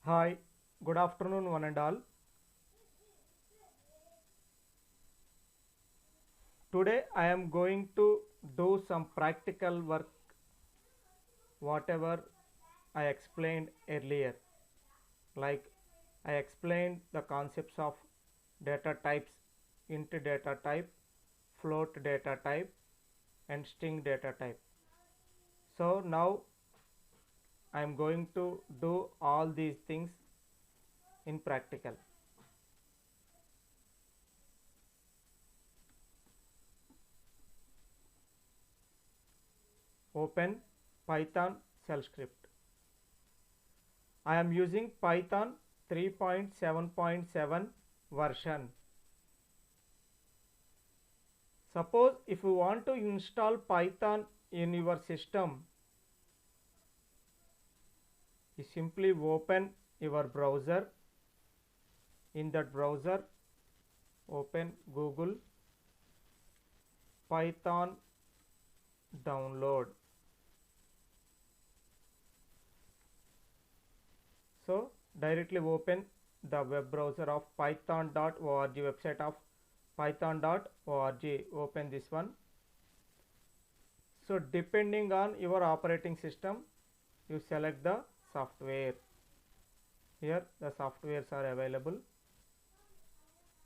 Hi, good afternoon, one and all. Today I am going to do some practical work, whatever I explained earlier. Like I explained the concepts of data types, int data type, float data type, and string data type. So now I am going to do all these things in practical. Open Python shell script. I am using Python 3.7.7 version. Suppose if you want to install Python in your system, you simply open your browser. In that browser, open Google Python download. So directly open the web browser of python.org, website of python.org. Open this one. So depending on your operating system, you select the software. Here the softwares are available.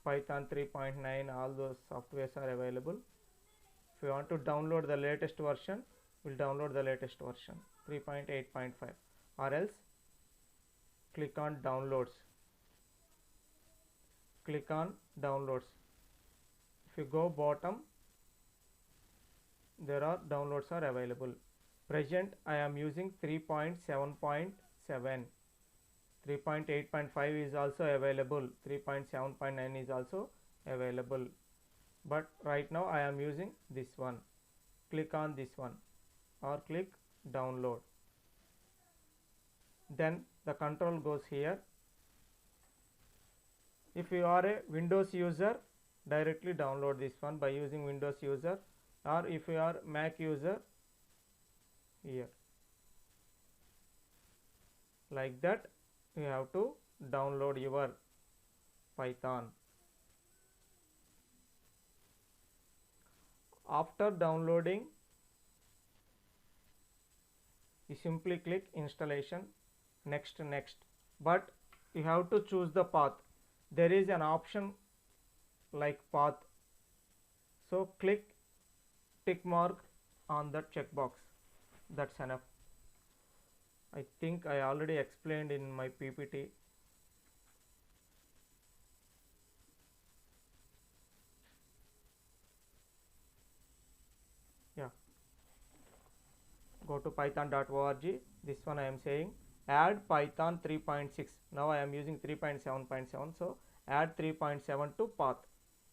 Python 3.9, all those softwares are available. If you want to download the latest version, we'll download the latest version 3.8.5, or else click on downloads. Click on downloads. If you go bottom, there are downloads are available. Present I am using 3.7.7. 3.8.5 is also available. 3.7.9 is also available. But right now I am using this one. Click on this one or click download. Then the control goes here. If you are a Windows user, directly download this one by using Windows user, or if you are Mac user, here. Like that you have to download your Python. After downloading, you simply click installation, next, but you have to choose the path. There is an option like path, so click tick mark on that checkbox. That's enough. I think I already explained in my PPT. Yeah, go to python.org. This one I am saying add Python 3.6. Now I am using 3.7.7, so add 3.7 to path.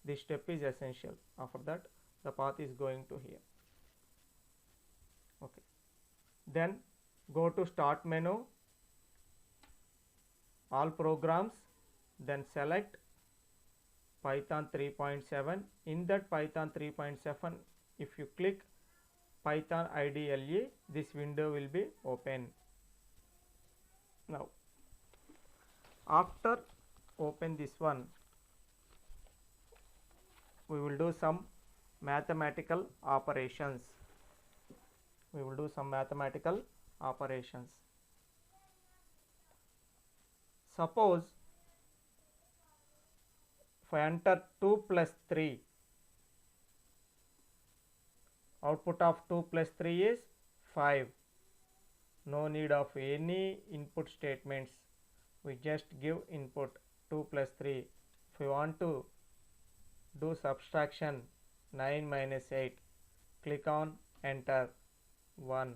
This step is essential. After that the path is going to here. Okay, then go to start menu, all programs, then select Python 3.7. In that Python 3.7, if you click Python IDLE, this window will be open. Now after open this one, we will do some mathematical operations. Suppose if I enter 2 plus 3, output of 2 plus 3 is 5. No need of any input statements. We just give input 2 plus 3. If you want to do subtraction, 9 minus 8, click on enter, 1.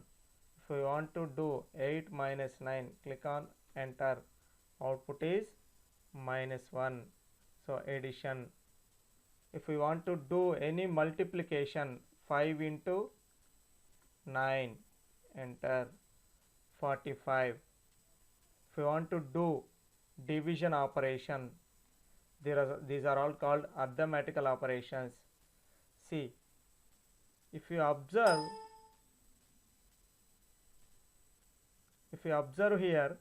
If you want to do 8 minus 9, click on enter, output is -1. So addition. If we want to do any multiplication, 5 into 9, enter, 45. If you want to do division operation, these are all called arithmetical operations. See, if you observe here,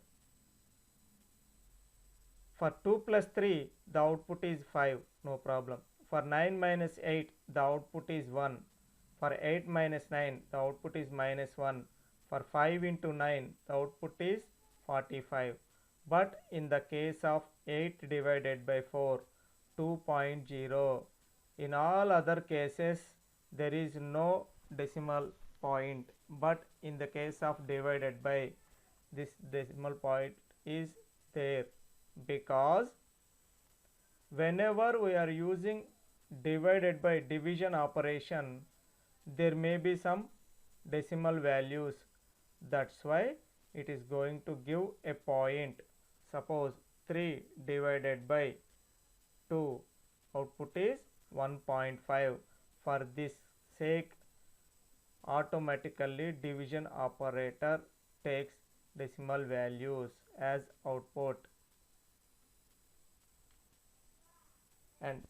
For 2 plus 3, the output is 5, no problem. For 9 minus 8, the output is 1. For 8 minus 9, the output is minus 1. For 5 into 9, the output is 45. But in the case of 8 divided by 4, 2.0. In all other cases, there is no decimal point. But in the case of divided by, this decimal point is there, because whenever we are using divided by division operation, there may be some decimal values. That's why it is going to give a point. Suppose 3 divided by 2, output is 1.5. For this sake, automatically division operator takes decimal values as output. And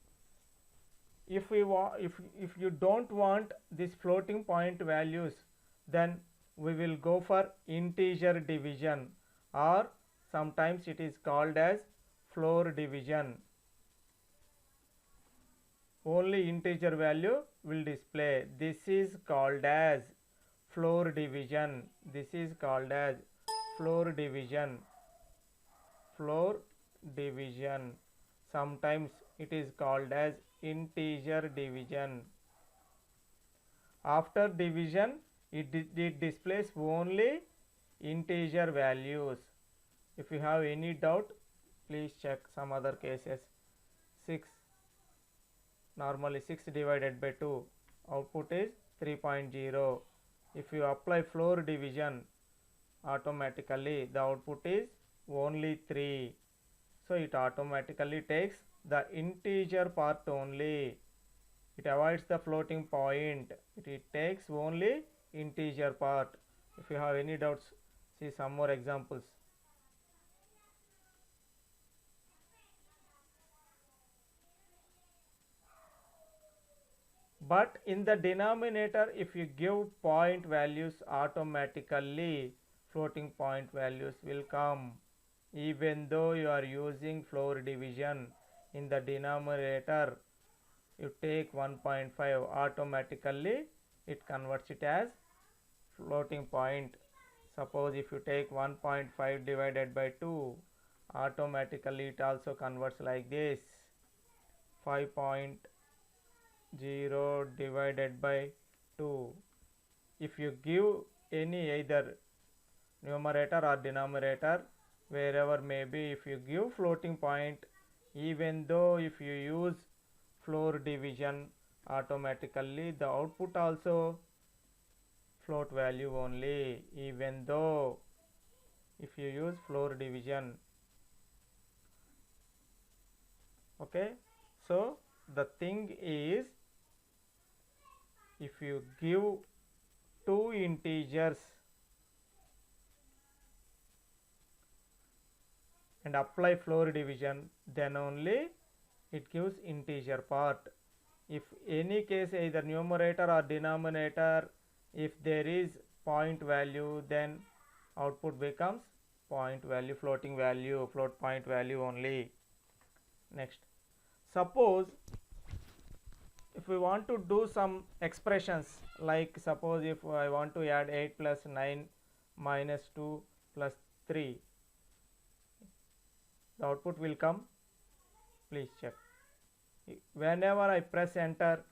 if you don't want this floating point values, then we will go for integer division, or sometimes it is called as floor division. Only integer value will display. This is called as floor division. This is called as floor division. Floor division. Sometimes it is called as integer division. After division, it displays only integer values. If you have any doubt, please check some other cases. 6. Normally 6 divided by 2, output is 3.0. If you apply floor division, automatically the output is only 3. So it automatically takes the integer part only. It avoids the floating point. It takes only integer part. If you have any doubts, see some more examples. But in the denominator, if you give point values, automatically floating point values will come. Even though you are using floor division, in the denominator you take 1.5, automatically it converts it as floating point. Suppose if you take 1.5 divided by 2, automatically it also converts like this. 5.0 divided by 2. If you give any either numerator or denominator, wherever may be, if you give floating point, even though if you use floor division, automatically the output also float value only, even though if you use floor division. Okay, so the thing is, if you give two integers and apply floor division, then only it gives integer part. If any case either numerator or denominator, if there is point value, then output becomes point value, floating value, float point value only. Next, suppose if we want to do some expressions, like suppose if I want to add 8 plus 9 minus 2 plus 3, the output will come. Please check. Whenever I press enter,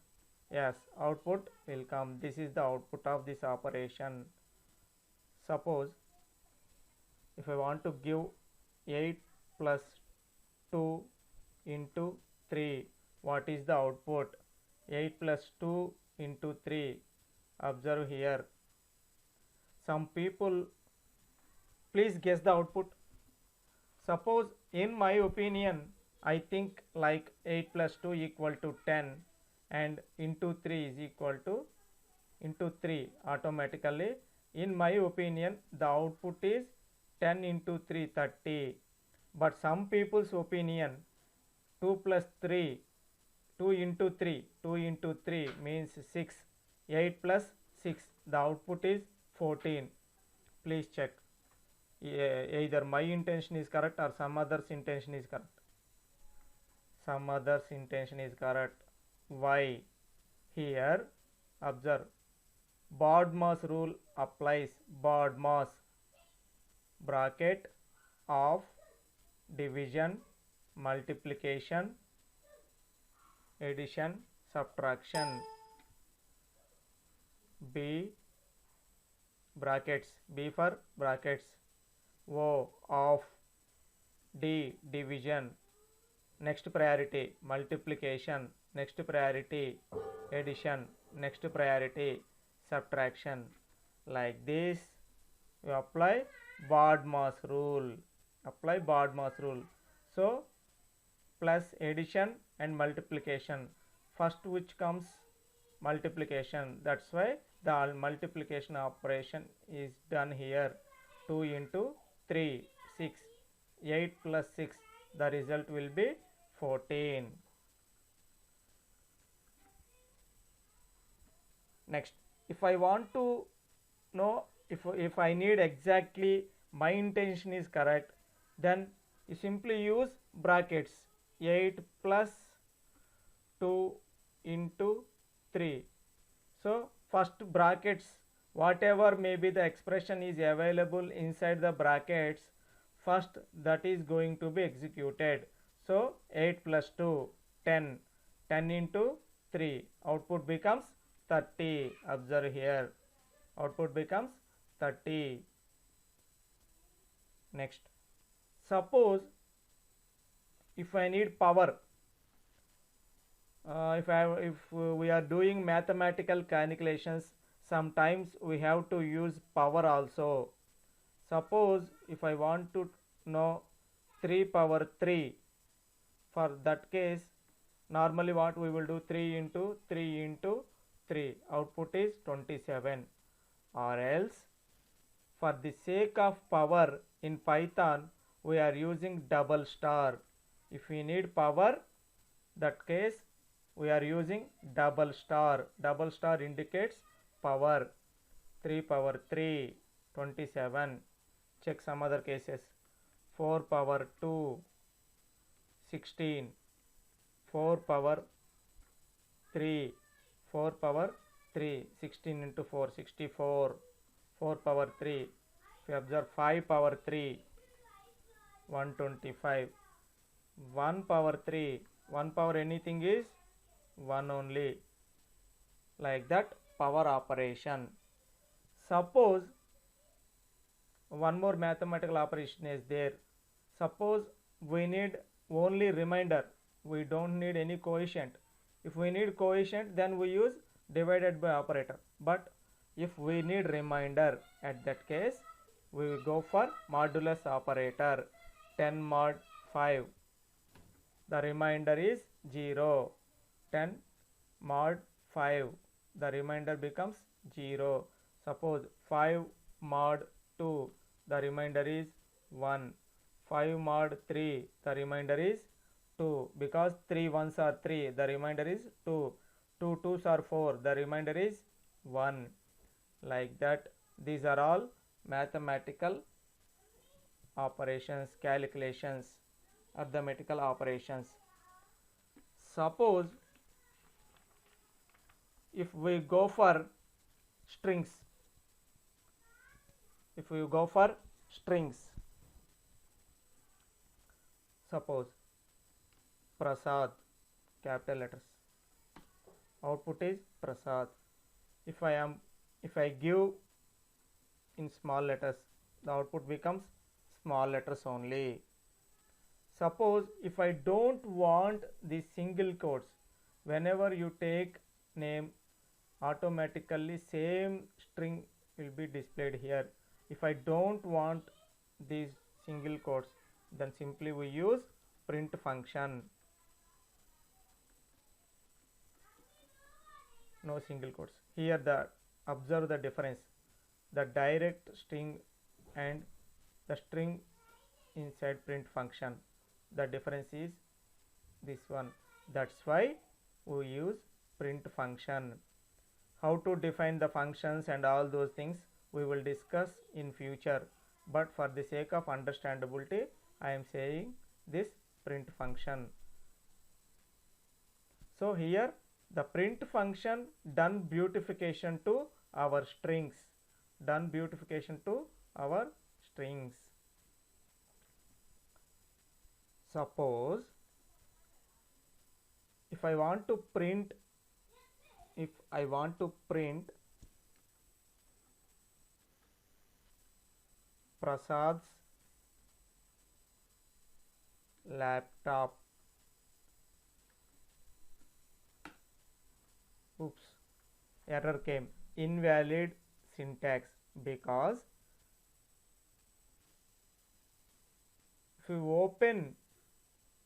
yes, output will come. This is the output of this operation. Suppose if I want to give 8 plus 2 into 3, what is the output? 8 plus 2 into 3. Observe here. Some people, please guess the output. Suppose in my opinion, I think like 8 plus 2 equal to 10 and into 3 is equal to into 3. Automatically, in my opinion, the output is 10 into 3, 30. But some people's opinion, 2 plus 3, 2 into 3 means 6. 8 plus 6, the output is 14. Please check. either my intention is correct or some other's intention is correct. Some other's intention is correct. Why? Here, observe. BODMAS rule applies. BODMAS, bracket of division, multiplication, addition, subtraction. B brackets, B for brackets, O of, D division, next priority multiplication, next priority addition, next priority subtraction. Like this you apply BODMAS rule. Apply BODMAS rule. So plus addition and multiplication, first which comes multiplication, that's why the multiplication operation is done here. 2 into 3, 6, 8 plus 6, the result will be 14. Next, if I want to know, if I need exactly my intention is correct, then you simply use brackets. 8 plus 2 into 3. So first brackets, whatever may be the expression is available inside the brackets, first that is going to be executed. So 8 plus 2, 10. 10 into 3, output becomes 30. Observe here, output becomes 30. Next, suppose if I need power, if we are doing mathematical calculations, sometimes we have to use power also. Suppose if I want to know 3 power 3, for that case normally what we will do, 3 into 3 into 3, output is 27. Or else, for the sake of power in Python we are using double star. If we need power, that case we are using double star. Double star indicates power. 3 power 3, 27. Check some other cases. 4 power 2, 16. 4 power 3, 4 power 3, 16 into 4, 64. 4 power 3. If you observe 5 power 3, 125. 1 power 3, 1 power anything is 1 only. Like that, power operation. Suppose one more mathematical operation is there. Suppose we need only remainder, we don't need any quotient. If we need quotient, then we use divided by operator. But if we need remainder, at that case we will go for modulus operator. 10 mod 5, the remainder is 0. 10 mod 5, the remainder becomes 0. Suppose 5 mod 2, the remainder is 1. 5 mod 3, the remainder is 2. Because 3 ones are 3, the remainder is 2. 2 twos are 4, the remainder is 1. Like that, these are all mathematical operations, calculations, arithmetical operations. Suppose if we go for strings, suppose Prasad, capital letters, output is Prasad. If I give in small letters, the output becomes small letters only. Suppose if I don't want the single quotes, whenever you take name, automatically same string will be displayed here. If I don't want these single quotes, then simply we use print function. No single quotes. Here observe the difference. The direct string and the string inside print function. The difference is this one. That's why we use print function. How to define the functions and all those things we will discuss in future. but for the sake of understandability I am saying this print function. So here the print function done beautification to our strings, done beautification to our strings. Suppose if I want to print Prasad's laptop, oops, error came, invalid syntax, because if you open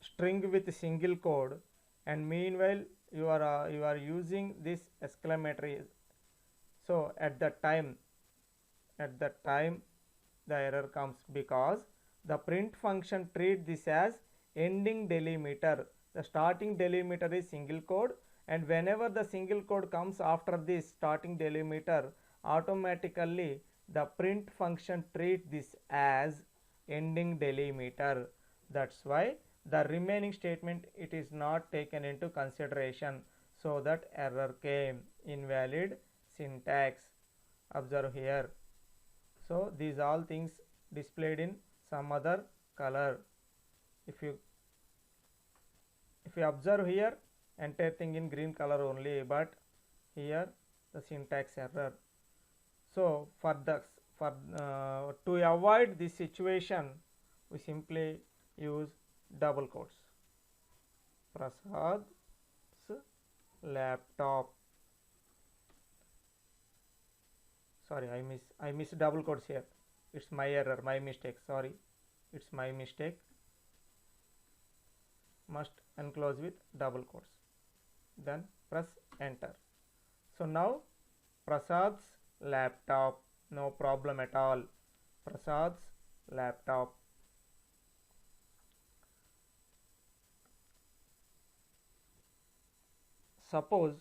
string with single code and meanwhile you are using this exclamatory, so at that time the error comes, because the print function treat this as ending delimiter. The starting delimiter is single quote, and whenever the single quote comes after this starting delimiter, automatically the print function treat this as ending delimiter. That's why the remaining statement it is not taken into consideration, so that error came, invalid syntax. Observe here. So these all things displayed in some other color. If you observe here, entire thing in green color only, but here the syntax error. So to avoid this situation, we simply use double quotes. Prasad's laptop. Sorry, I miss double quotes here. It's my error, my mistake. Sorry, it's my mistake. Must enclose with double quotes. Then press enter. So now Prasad's laptop, no problem at all. Prasad's laptop. Suppose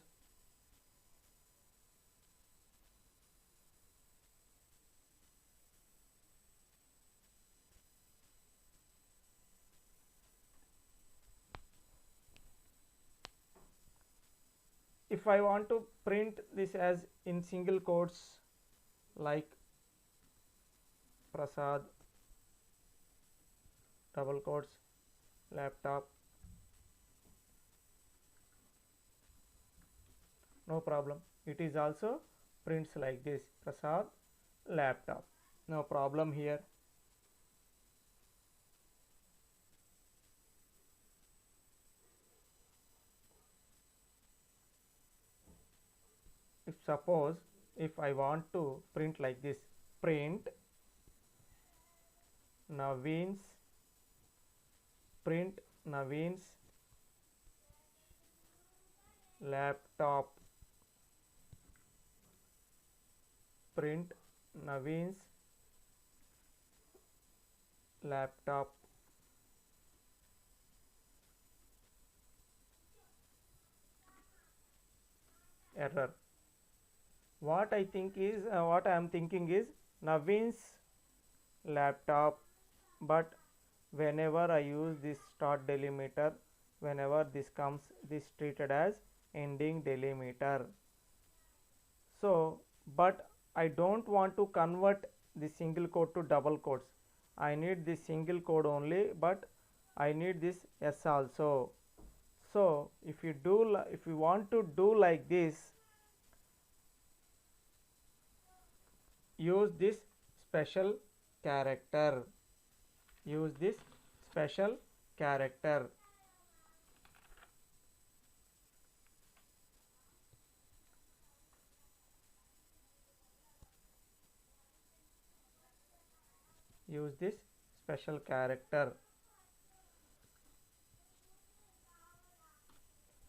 if I want to print this as in single quotes like Prasad double quotes laptop, no problem, it is also prints like this, Prasad laptop, no problem here. If suppose if I want to print like this, print Naveen's laptop, print Naveen's laptop. Error. What I am thinking is Naveen's laptop, but whenever I use this start delimiter, whenever this comes, this treated as ending delimiter. So but I don't want to convert the single quote to double quotes. I need this single quote only, but I need this S also. So if you want to do like this, use this special character. Use this special character. Use this special character.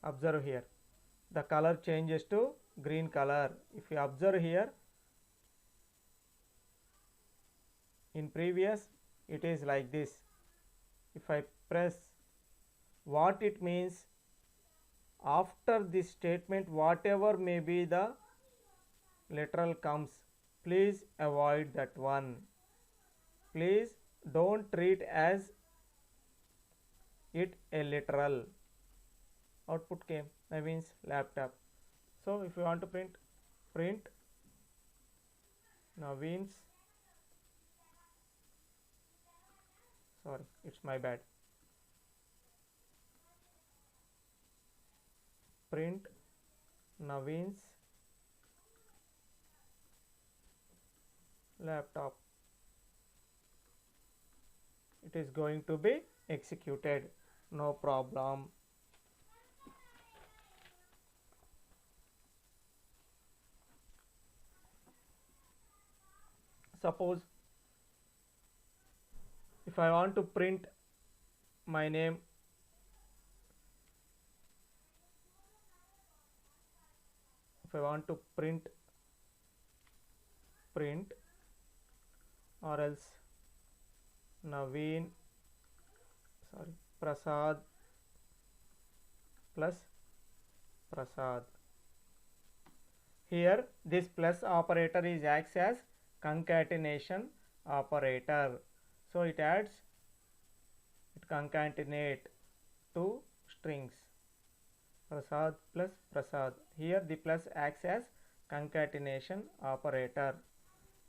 Observe here, the color changes to green color. If you observe here, in previous it is like this. If I press, what it means, after this statement whatever may be the literal comes, please avoid that one. Please don't treat as it a literal. Output came, that means laptop. So if you want to print Naveen's, sorry, it's my bad, print Naveen's laptop, it is going to be executed, no problem. Suppose if I want to print my name, if I want to print or else Naveen, sorry, Prasad plus Prasad. Here this plus operator is acts as concatenation operator. So it concatenate two strings, Prasad plus Prasad. Here the plus acts as concatenation operator.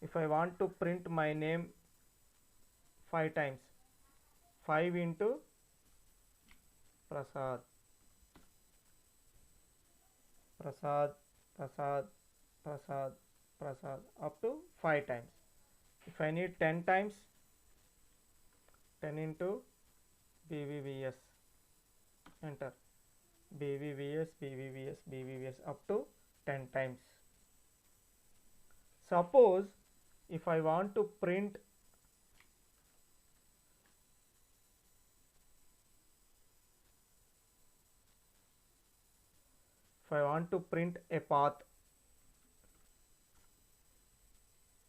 If I want to print my name 5 times, 5 into Prasad, Prasad, Prasad, Prasad, Prasad, up to 5 times. If I need 10 times, 10 into BVVS, enter, BVVS, BVVS, BVVS, up to 10 times. Suppose if I want to print a path,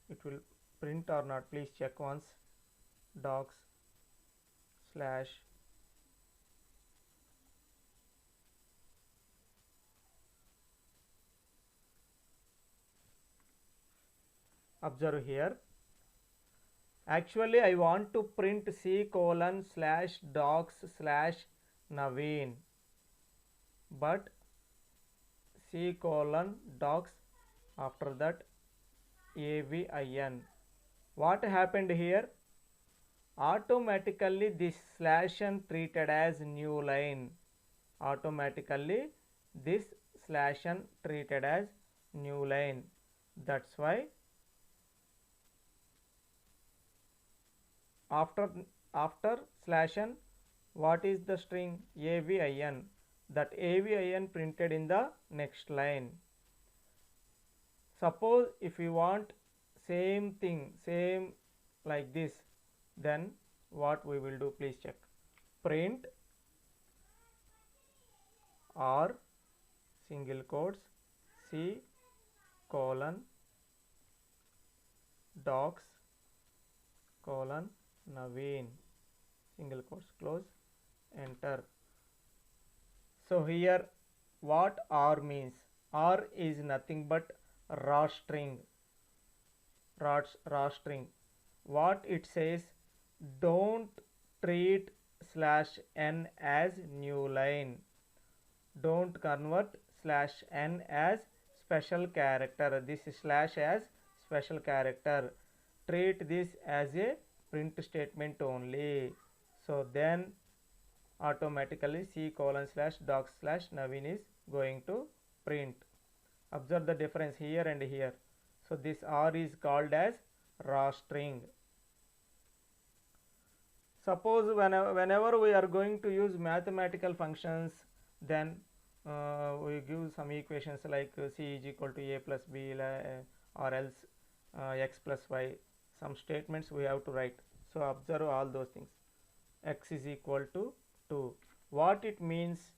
it will print or not, please check once. Docs slash observe here, actually I want to print C:/docs/Naveen, but C:/docs, after that AVIN. What happened here? Automatically this /n treated as new line. Automatically this /n treated as new line. That's why after /n, what is the string? AVIN. That AVIN printed in the next line. Suppose if you want same thing, same like this, then what we will do, please check. Print or single quotes C:/docs:/Naveen, single quotes, close, enter. So here what R means? R is nothing but raw string. Raw string. What it says? Don't treat /n as new line. Don't convert /n as special character. This slash as special character. Treat this as a print statement only. So then automatically C:/docs/Naveen is going to print. Observe the difference here and here. So this R is called as raw string. Suppose whenever we are going to use mathematical functions, then we give some equations like C is equal to A plus B or else X plus Y. Some statements we have to write. So observe all those things. X is equal to 2. What it means?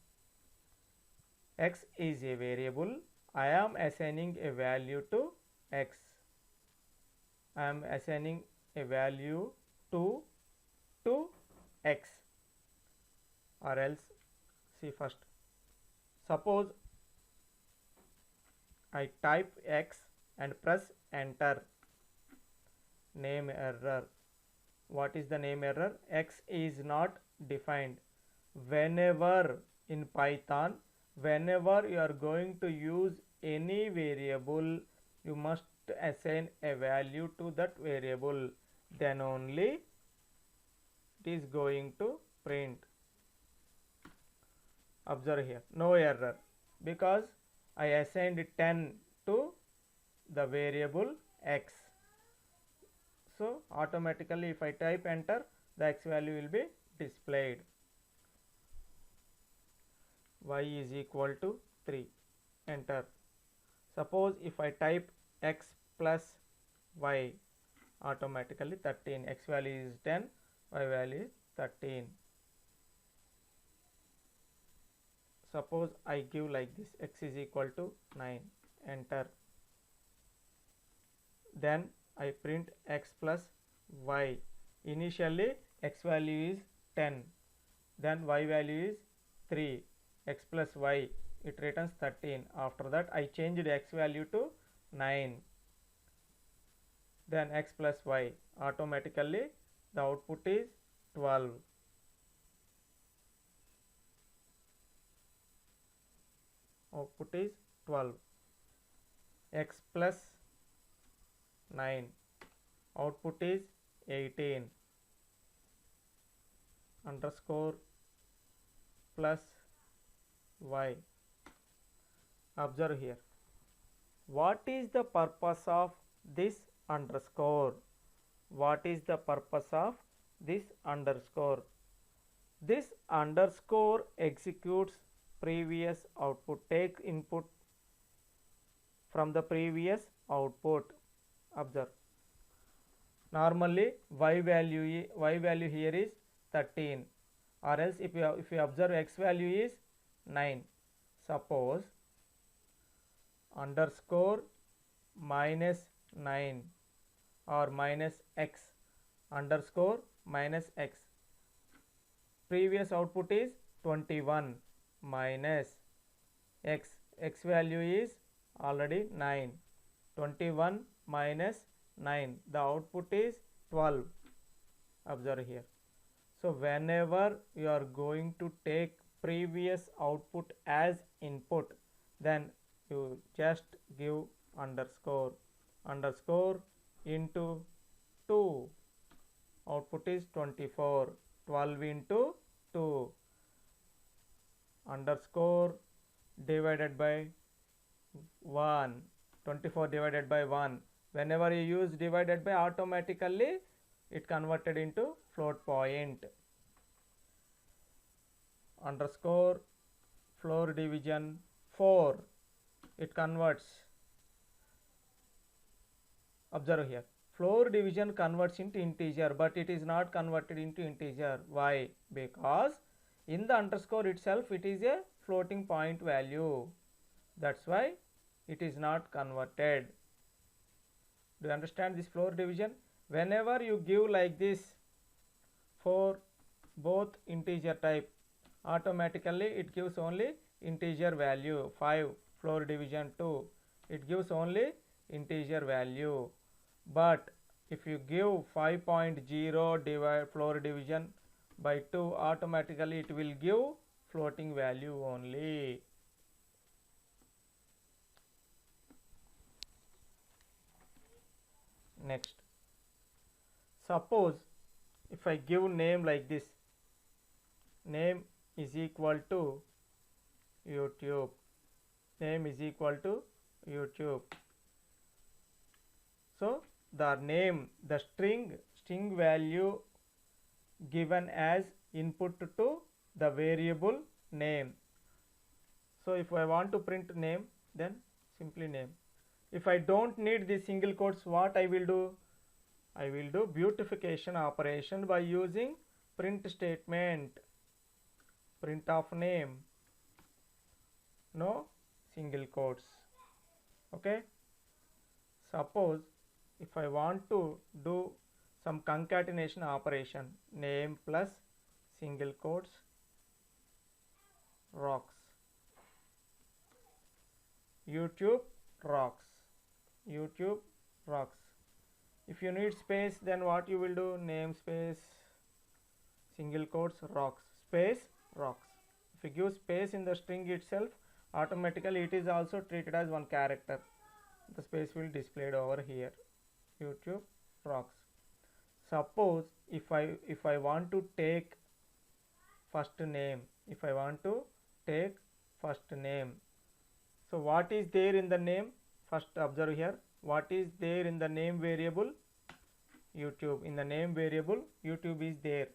X is a variable. I am assigning a value to X. I am assigning a value to X, or else see first. Suppose I type X and press enter. Name error. What is the name error? X is not defined. Whenever in Python, whenever you are going to use any variable, you must assign a value to that variable, then only it is going to print. Observe here, no error, because I assigned 10 to the variable x. So automatically if I type enter, the x value will be displayed. Y is equal to 3, enter. Suppose if I type x plus y, automatically 13, x value is 10, y value is 13. Suppose I give like this, x is equal to 9, enter. Then I print x plus y. Initially x value is 10, then y value is 3, x plus y, it returns 13. After that I changed x value to 9, then x plus y, automatically the output is 12. Output is 12. X plus 9, output is 18, underscore plus y. Observe here, what is the purpose of this underscore? What is the purpose of this underscore? This underscore executes previous output, takes input from the previous output. Observe, normally y value here is 13, or else if you observe x value is 9. Suppose underscore minus 9 or minus x, underscore minus x, previous output is 21 minus x, x value is already 9, 21 minus 9, the output is 12. Observe here. So whenever you are going to take previous output as input, then you just give underscore, underscore into 2, output is 24, 12 into 2, underscore divided by 1, 24 divided by 1. Whenever you use divided by, automatically it converted into float point. Underscore floor division 4, it converts. Observe here, floor division converts into integer, but it is not converted into integer. Why? Because in the underscore itself it is a floating point value, that's why it is not converted. Do you understand this floor division? Whenever you give like this for both integer type, automatically it gives only integer value. 5 floor division 2, it gives only integer value. But if you give 5.0 divide floor division by 2, automatically it will give floating value only. Next, suppose if I give name like this, name is equal to YouTube, name is equal to YouTube. So the name, the string value given as input to the variable name. So if I want to print name, then simply name. If I don't need the single quotes, what I will do? I will do beautification operation by using print statement, print of name, no single quotes. Okay. Suppose if I want to do some concatenation operation, name plus single quotes rocks, YouTube rocks, YouTube rocks. If you need space, then what you will do? Namespace single quotes rocks space rocks. If you give space in the string itself, automatically it is also treated as one character. The space will displayed over here. YouTube rocks. Suppose if I want to take first name, if I want to take first name, so what is there in the name? First observe here, what is there in the name variable? YouTube. In the name variable, YouTube is there.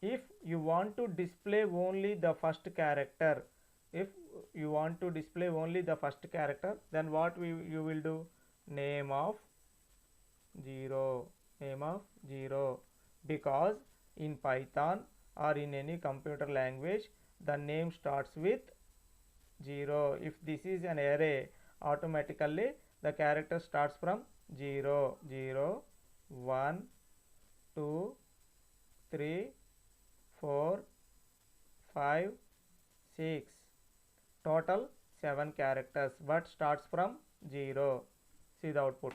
If you want to display only the first character, if you want to display only the first character, then what you will do? Name of 0, name of 0, because in Python or in any computer language, the name starts with 0. If this is an array, automatically the character starts from 0, 0, 1, 2, 3, 4, 5, 6, total 7 characters, but starts from 0. See the output.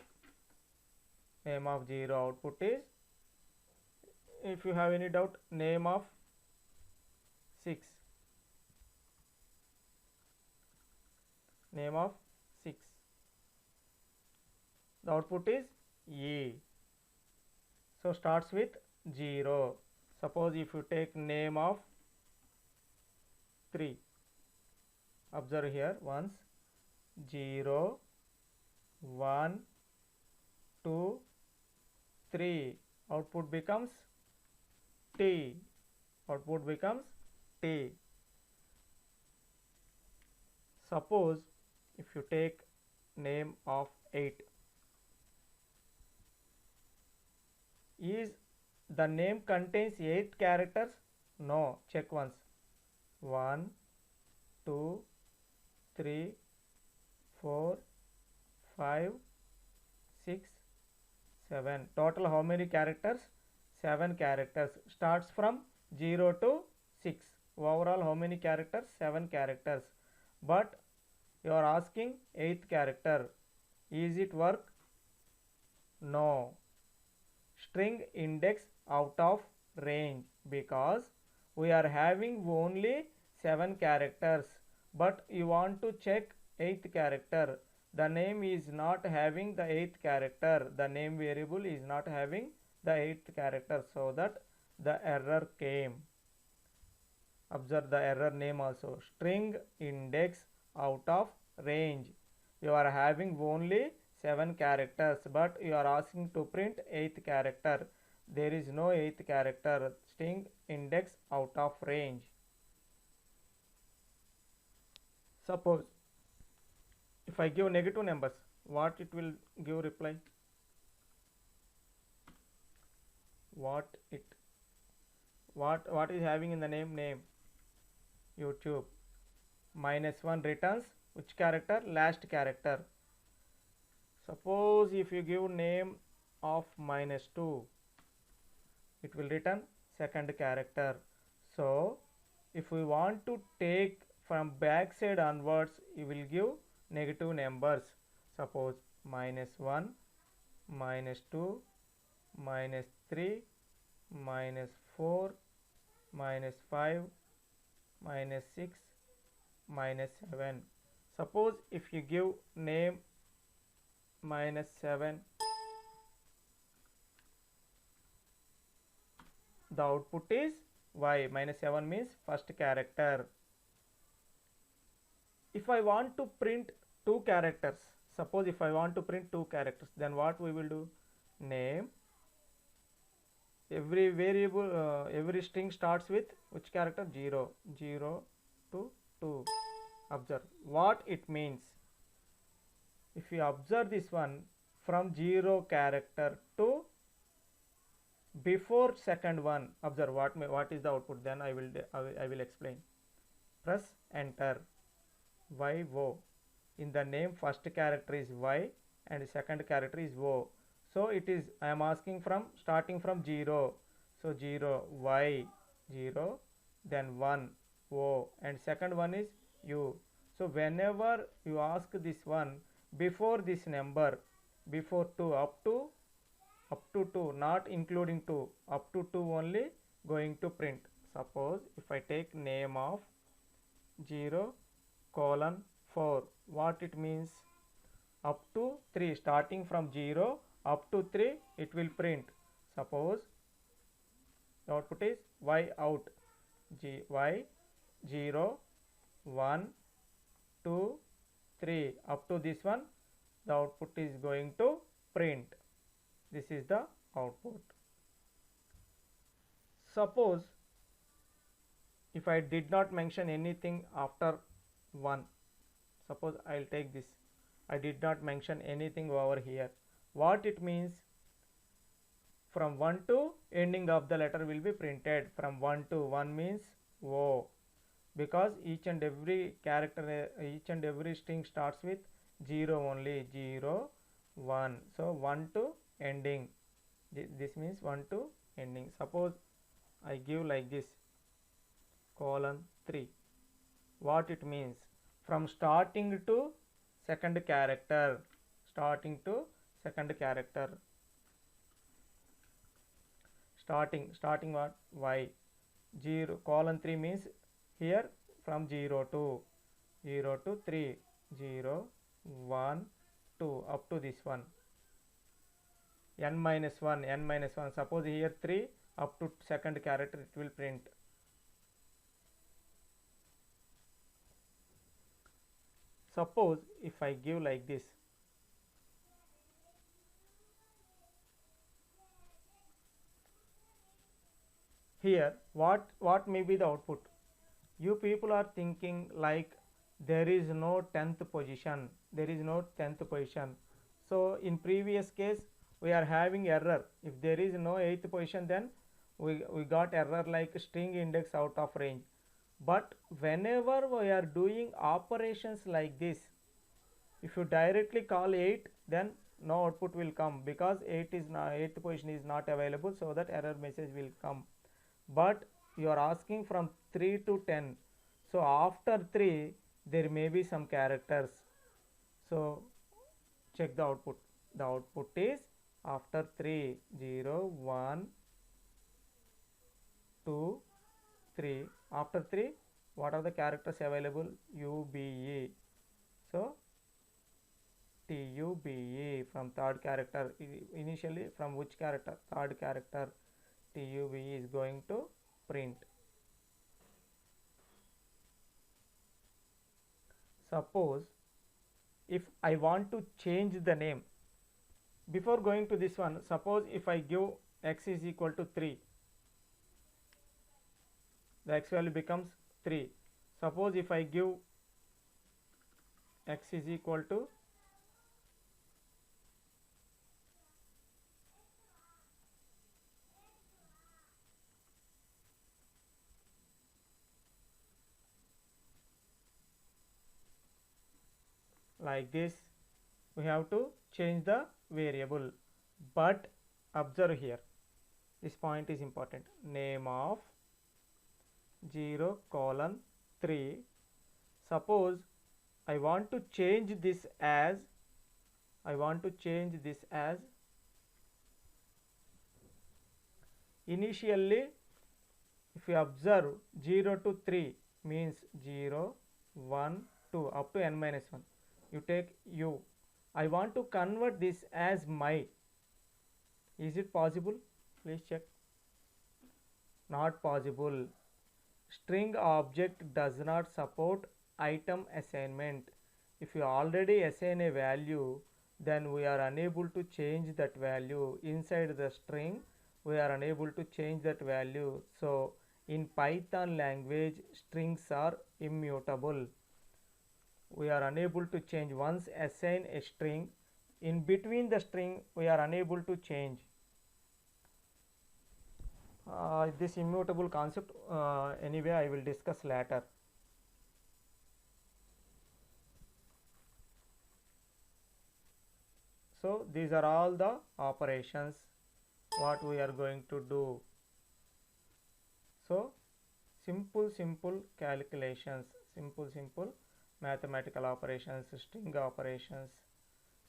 Name of 0 output is, if you have any doubt, name of 6, name of 6, the output is E. So starts with 0. Suppose if you take name of 3, observe here once, 0, 1, 2, 3, output becomes T, output becomes T. Suppose if you take name of 8, is the name contains 8 characters? No. Check once. 1, 2, 3, 4, 5, 6, 7. Total how many characters? 7 characters. Starts from 0 to 6. Overall how many characters? 7 characters. But you are asking 8th character. Is it work? No. String index out of range, because we are having only 7 characters, but you want to check 8th character. The name is not having the 8th character. The name variable is not having the 8th character, so that the error came. Observe the error name also. String index out of range. You are having only 7 characters, but you are asking to print 8th character. There is no 8th character. String index out of range. Suppose if I give negative numbers, what it will give reply? What is having in the name? YouTube. -1 returns which character? Last character. Suppose if you give name of -2, it will return second character. So if we want to take from backside onwards, you will give negative numbers. Suppose -1, -2, -3, -4, -5, -6, -7. Suppose if you give name -7, the output is Y. -7 means first character. If I want to print 2 characters, suppose if I want to print 2 characters, then what we will do? Name. Every variable, every string starts with which character? 0, 0 to 2. Observe what it means. If you observe this one, from 0 character to before second one, observe what is the output. Then I will explain. Press enter. Y O. In the name, first character is Y and second character is O. So it is, I am asking from starting from 0. So 0 Y, 0, then 1 O, and second one is U. So whenever you ask this one, before this number, before 2 up to up to 2, not including 2, up to 2 only going to print. Suppose if I take name of 0 colon 4, what it means? Up to 3, starting from 0 up to 3 it will print. Suppose the output is y out, y 0 1 2 3, up to this one the output is going to print. This is the output. Suppose if I did not mention anything after 1, suppose I'll take this, I did not mention anything over here. What it means? From 1 to ending of the letter will be printed. From 1 to 1 means O, because each and every character, each and every string starts with 0 only, 0 1. So 1 to ending, this means 1 to ending. Suppose I give like this colon 3, what it means? From starting to second character, starting to second character, starting what? Y 0 colon 3 means here from 0 to 3, 0 1 2 up to this one, n minus 1, n minus 1. Suppose here 3 up to second character it will print. Suppose if I give like this, here what may be the output? You people are thinking like there is no 10th position, there is no 10th position. So in previous case we are having error. If there is no 8th position, then we got error like string index out of range. But whenever we are doing operations like this, if you directly call 8, then no output will come, because 8th position is not available, so that error message will come. But you are asking from 3 to 10, so after 3 there may be some characters. So check the output. The output is after 3, 0 1 2 3. After 3 what are the characters available? UBE. So TUBE from third character. Initially from which character? Third character. TUBE is going to print. Suppose if I want to change the name, before going to this one, suppose if I give x is equal to 3, the x value becomes 3. Suppose if I give x is equal to like this, we have to change the variable. But observe here, this point is important. Name of 0 colon 3. Suppose I want to change this as, initially if you observe 0 to 3 means 0 1 2 up to n minus 1, you take u. I want to convert this as my. Is it possible? Please check. Not possible. String object does not support item assignment. If you already assign a value, then we are unable to change that value. Inside the string we are unable to change that value. So in Python language, strings are immutable. We are unable to change. Once assign a string, in between the string we are unable to change. This immutable concept anyway I will discuss later. So these are all the operations what we are going to do. So simple calculations, simple mathematical operations, string operations.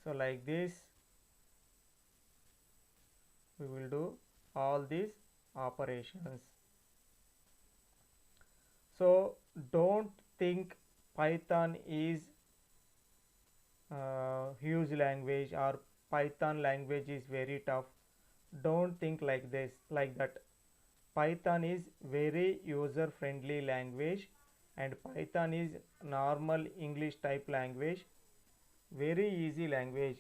So like this, we will do all these operations. So don't think Python is huge language or Python language is very tough. Don't think like that. Python is very user friendly language, and Python is normal English type language, very easy language.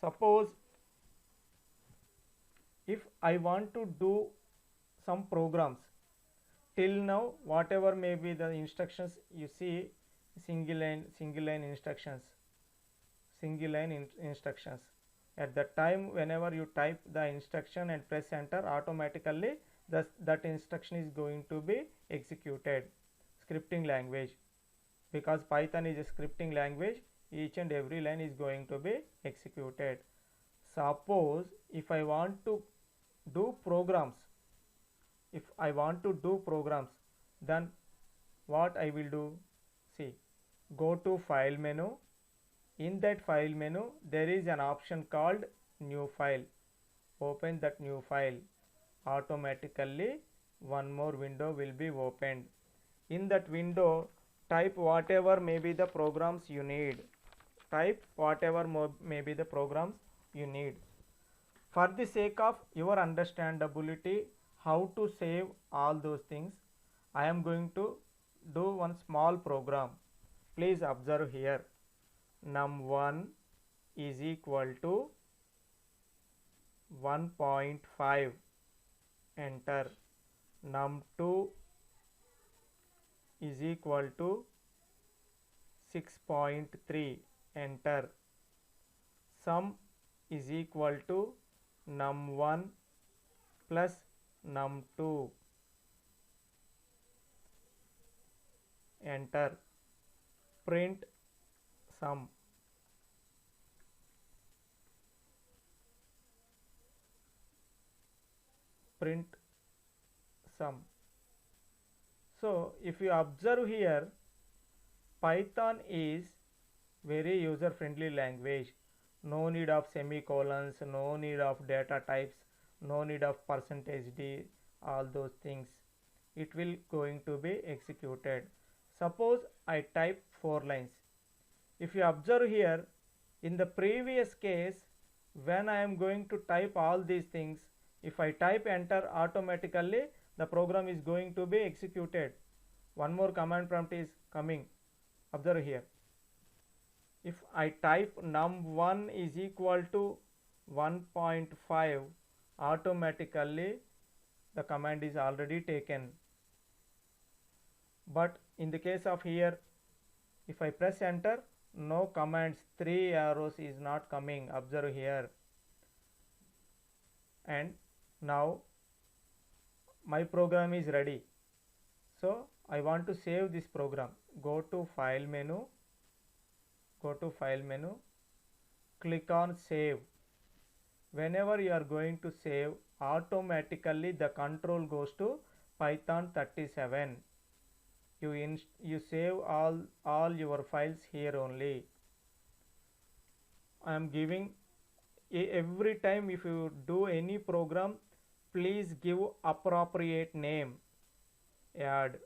Suppose if I want to do some programs, till now whatever may be the instructions you see, single line instructions, instructions. At the time whenever you type the instruction and press enter, automatically that instruction is going to be executed. Scripting language, because Python is a scripting language, each and every line is going to be executed. Suppose if I want to do programs, then what I will do? See, go to file menu. In that file menu there is an option called new file. Open that new file. Automatically one more window will be opened. In that window, type whatever may be the programs you need. For the sake of your understandability how to save all those things, I am going to do one small program. Please observe here. num1 is equal to 1.5, enter. num2 is equal to 6.3, enter. Sum is equal to num1 plus num2, enter. Print sum. So if you observe here, Python is very user friendly language. No need of semicolons, no need of data types, no need of %d, all those things. It will going to be executed. Suppose I type 4 lines. If you observe here, in the previous case, when I am going to type all these things, if I type enter, automatically the program is going to be executed. One more command prompt is coming. Observe here. If I type num1 is equal to 1.5, automatically the command is already taken. But in the case of here, if I press enter, no commands, 3 arrows is not coming. Observe here. And now my program is ready. So I want to save this program. Go to file menu, click on save. Whenever you are going to save, automatically the control goes to Python 37. You save all your files here only. I am giving every time if you do any program, please give appropriate name. add.py.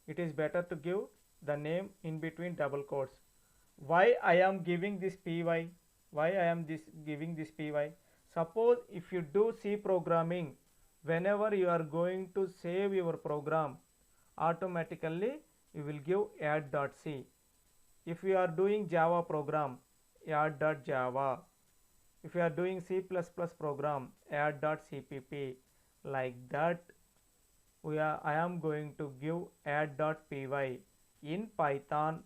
It is better to give the name in between double quotes. Why I am giving this py? Suppose if you do C programming, whenever you are going to save your program, automatically you will give add.c. If you are doing Java program, add.java. If you are doing C++ program, add.cpp. Like that, I am going to give add.py. In Python,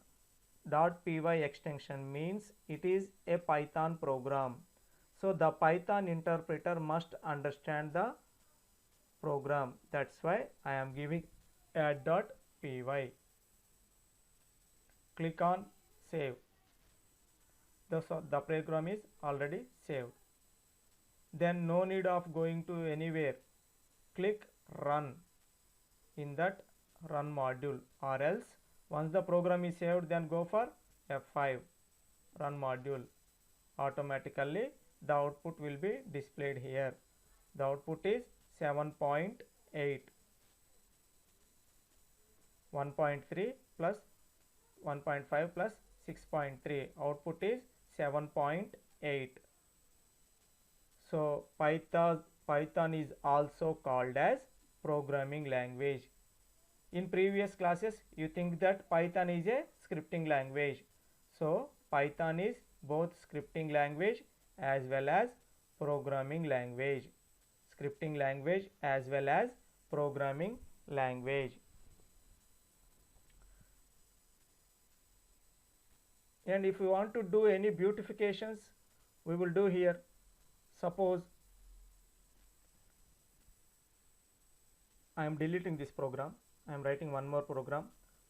.py extension means it is a Python program. So the Python interpreter must understand the program. That's why I am giving add.py. Click on save. The program is already saved. Then no need of going to anywhere. Click run in that run module, or else once the program is saved, then go for F5, run module. automatically the output will be displayed here. The output is 7.8. 1.3 plus 1.5 plus 6.3, output is 7.8. So Python is also called as programming language. In previous classes you think that Python is a scripting language. So Python is both scripting language as well as programming language. Scripting language as well as programming language. And if you want to do any beautifications, we will do here. Suppose I am deleting this program, I am writing one more program.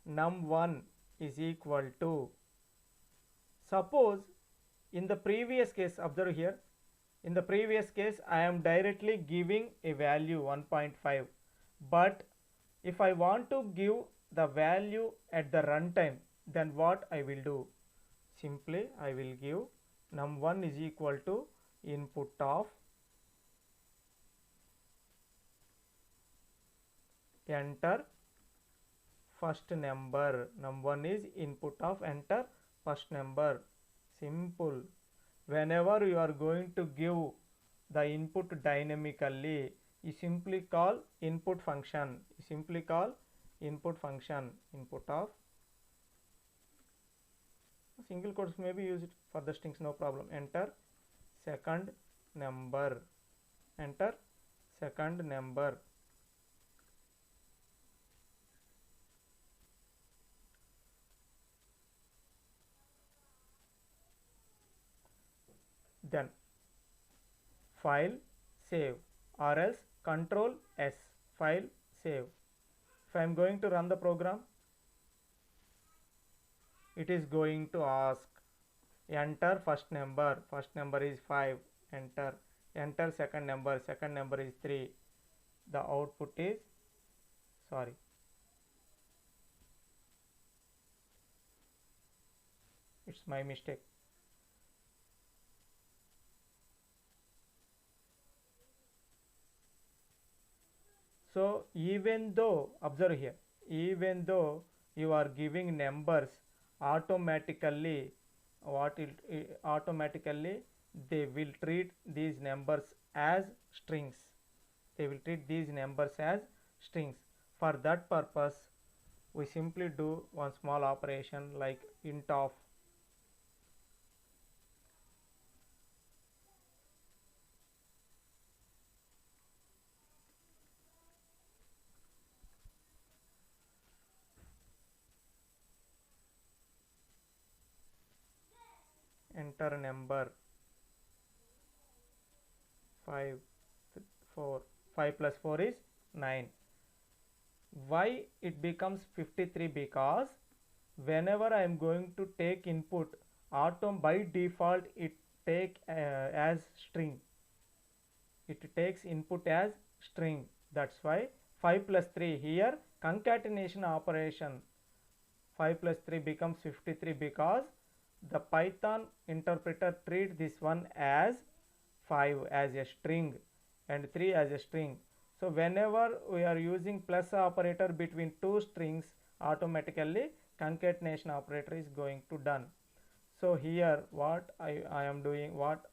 num1 is equal to, suppose in the previous case, observe here, in the previous case I am directly giving a value 1.5, but if I want to give the value at the runtime, then what I will do? Simply I will give num1 is equal to input of enter first number. Num1 is input of enter first number. Simple. Whenever you are going to give the input dynamically, you simply call input function. You simply call input function. Input of single quotes may be used for the strings, no problem. Enter second number. Enter second number. Then file save, or else control S, file save. If I am going to run the program, it is going to ask enter first number is 5, enter second number is 3. The output is, sorry, it's my mistake. So even though, observe here, even though you are giving numbers, automatically automatically they will treat these numbers as strings. They will treat these numbers as strings. For that purpose, we simply do one small operation like int of enter number 5 plus 4 is 9. Why it becomes 53? Because whenever I am going to take input, by default it take as string. It takes input as string. That's why 5 plus 3 here concatenation operation. 5 plus 3 becomes 53 because the Python interpreter treats this one as 5 as a string and 3 as a string. So whenever we are using plus operator between two strings, automatically concatenation operator is going to done. So here what I am doing, what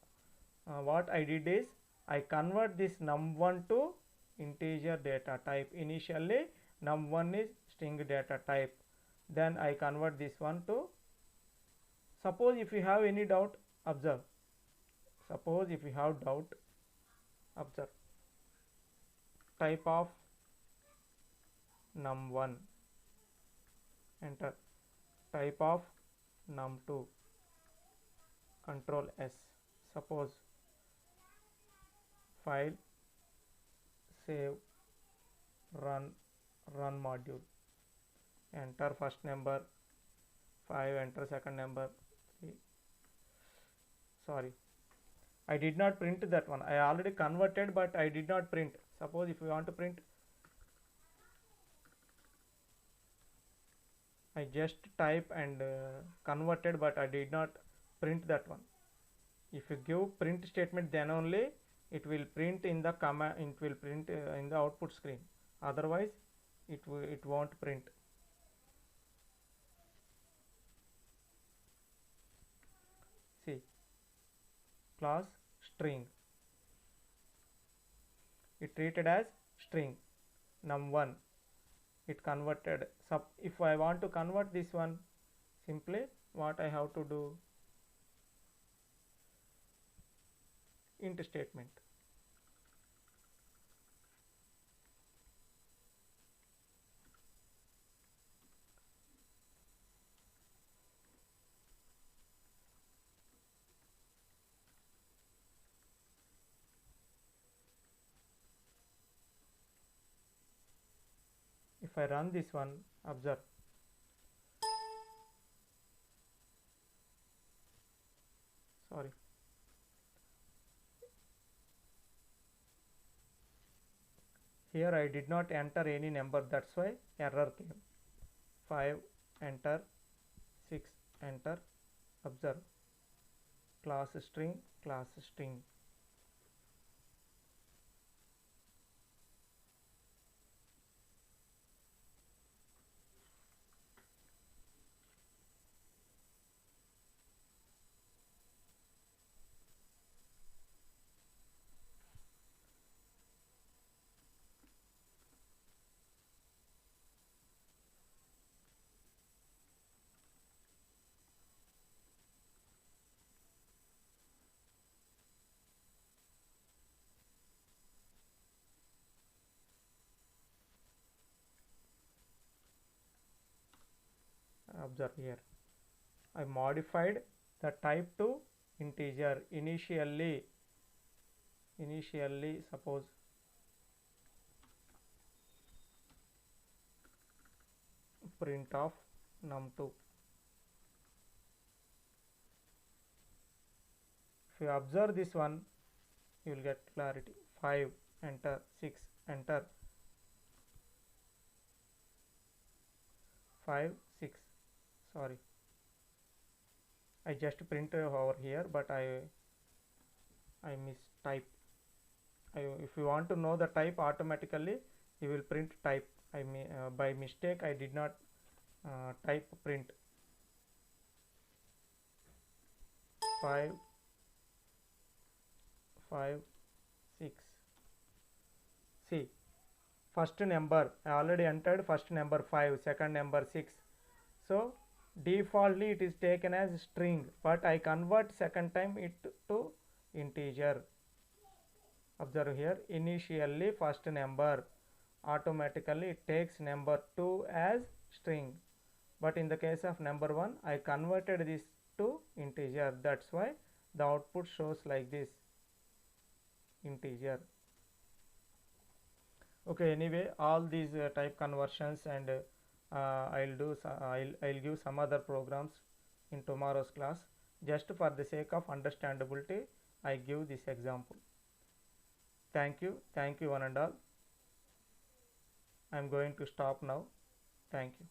I did is I convert this num1 to integer data type. Initially num1 is string data type, then I convert this one to, suppose if you have any doubt, observe, suppose if you have doubt, observe, type of num1, enter, type of num2, control S, suppose file save, run module, enter first number 5, enter second number 3. Sorry, I did not print that one. I already converted, but I did not print. Suppose if you want to print, I just type and converted, but I did not print that one. If you give print statement, then only it will print in the command, it will print in the output screen, otherwise it won't print. See, class string, it treated as string num1, it converted. If I want to convert this one, simply what I have to do, int statement. If I run this one, observe, sorry, here I did not enter any number, that's why error came. 5 enter, 6 enter, observe, class string, class string. Observe here, I modified the type to integer. Initially suppose print of num2. If you observe this one, you will get clarity. 5 enter, 6 enter, 5 6, sorry, I just print over here, but I mistype. If you want to know the type, automatically you will print type. By mistake I did not type print. 5 5 6. See, first number I already entered, first number 5, second number 6, so defaultly it is taken as string, but I convert second time it to integer. Observe here, initially first number, automatically it takes number 2 as string, but in the case of number 1 I converted this to integer, that's why the output shows like this, integer. Okay, anyway, all these type conversions, and I'll give some other programs in tomorrow's class. Just for the sake of understandability, I give this example. Thank you one and all. I am going to stop now. Thank you.